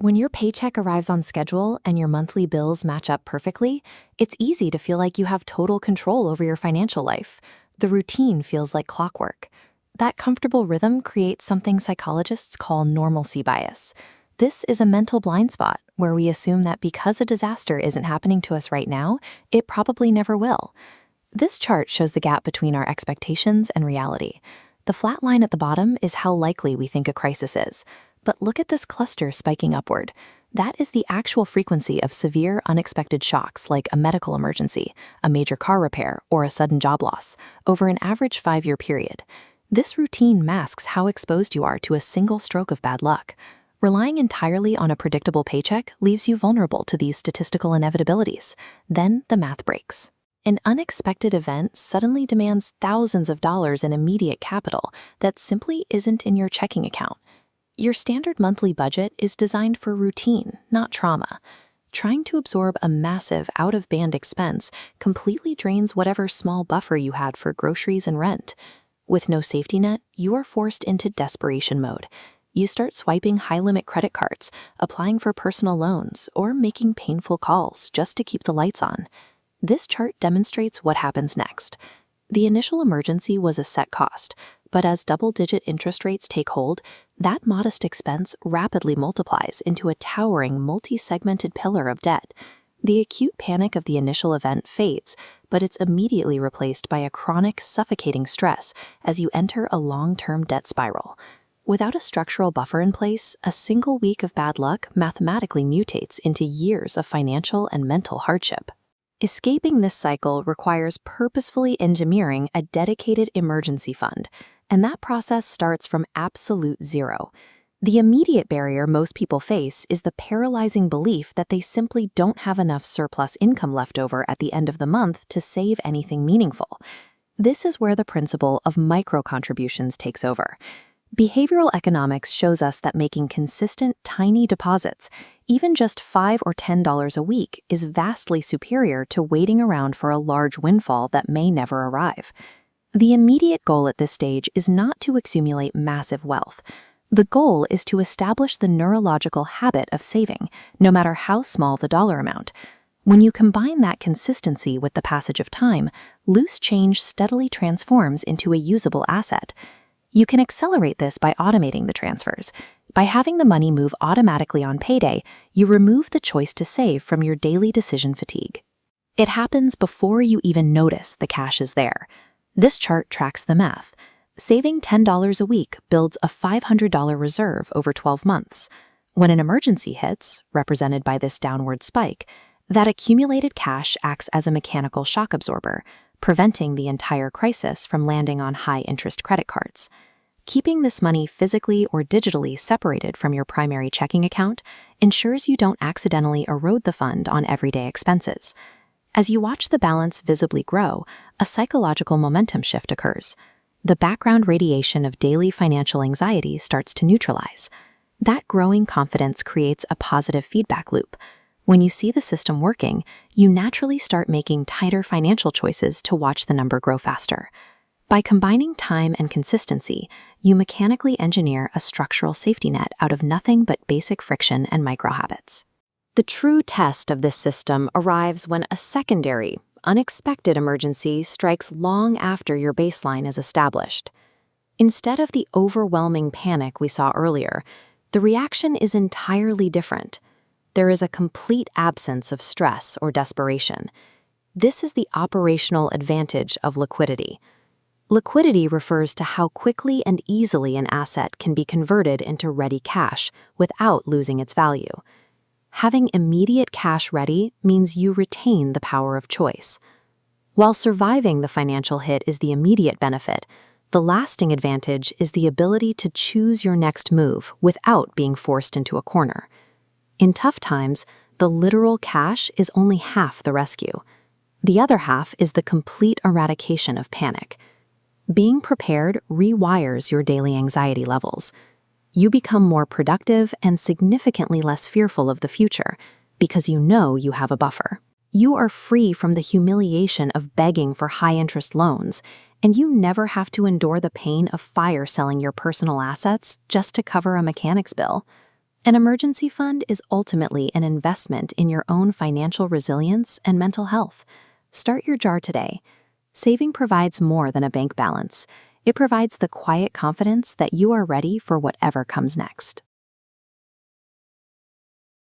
When your paycheck arrives on schedule and your monthly bills match up perfectly, it's easy to feel like you have total control over your financial life. The routine feels like clockwork. That comfortable rhythm creates something psychologists call normalcy bias. This is a mental blind spot where we assume that because a disaster isn't happening to us right now, it probably never will. This chart shows the gap between our expectations and reality. The flat line at the bottom is how likely we think a crisis is. But look at this cluster spiking upward. That is the actual frequency of severe, unexpected shocks like a medical emergency, a major car repair, or a sudden job loss, over an average 5-year period. This routine masks how exposed you are to a single stroke of bad luck. Relying entirely on a predictable paycheck leaves you vulnerable to these statistical inevitabilities. Then the math breaks. An unexpected event suddenly demands thousands of dollars in immediate capital that simply isn't in your checking account. Your standard monthly budget is designed for routine, not trauma. Trying to absorb a massive out-of-band expense completely drains whatever small buffer you had for groceries and rent. With no safety net, you are forced into desperation mode. You start swiping high-limit credit cards, applying for personal loans, or making painful calls just to keep the lights on. This chart demonstrates what happens next. The initial emergency was a set cost, but as double-digit interest rates take hold, that modest expense rapidly multiplies into a towering multi-segmented pillar of debt. The acute panic of the initial event fades, but it's immediately replaced by a chronic, suffocating stress as you enter a long-term debt spiral. Without a structural buffer in place, a single week of bad luck mathematically mutates into years of financial and mental hardship. Escaping this cycle requires purposefully engineering a dedicated emergency fund, and that process starts from absolute zero. The immediate barrier most people face is the paralyzing belief that they simply don't have enough surplus income left over at the end of the month to save anything meaningful. This is where the principle of micro-contributions takes over. Behavioral economics shows us that making consistent, tiny deposits, even just $5 or $10 a week, is vastly superior to waiting around for a large windfall that may never arrive. The immediate goal at this stage is not to accumulate massive wealth. The goal is to establish the neurological habit of saving, no matter how small the dollar amount. When you combine that consistency with the passage of time, loose change steadily transforms into a usable asset. You can accelerate this by automating the transfers. By having the money move automatically on payday, you remove the choice to save from your daily decision fatigue. It happens before you even notice the cash is there. This chart tracks the math. Saving $10 a week builds a $500 reserve over 12 months. When an emergency hits, represented by this downward spike, that accumulated cash acts as a mechanical shock absorber, preventing the entire crisis from landing on high-interest credit cards. Keeping this money physically or digitally separated from your primary checking account ensures you don't accidentally erode the fund on everyday expenses. As you watch the balance visibly grow, a psychological momentum shift occurs. The background radiation of daily financial anxiety starts to neutralize. That growing confidence creates a positive feedback loop. When you see the system working, you naturally start making tighter financial choices to watch the number grow faster. By combining time and consistency, you mechanically engineer a structural safety net out of nothing but basic friction and micro-habits. The true test of this system arrives when a secondary, unexpected emergency strikes long after your baseline is established. Instead of the overwhelming panic we saw earlier, the reaction is entirely different. There is a complete absence of stress or desperation. This is the operational advantage of liquidity. Liquidity refers to how quickly and easily an asset can be converted into ready cash without losing its value. Having immediate cash ready means you retain the power of choice. While surviving the financial hit is the immediate benefit, the lasting advantage is the ability to choose your next move without being forced into a corner. In tough times, the literal cash is only half the rescue. The other half is the complete eradication of panic. Being prepared rewires your daily anxiety levels. You become more productive and significantly less fearful of the future because you know you have a buffer. You are free from the humiliation of begging for high-interest loans, and you never have to endure the pain of fire selling your personal assets just to cover a mechanic's bill. An emergency fund is ultimately an investment in your own financial resilience and mental health. Start your jar today. Saving provides more than a bank balance. It provides the quiet confidence that you are ready for whatever comes next.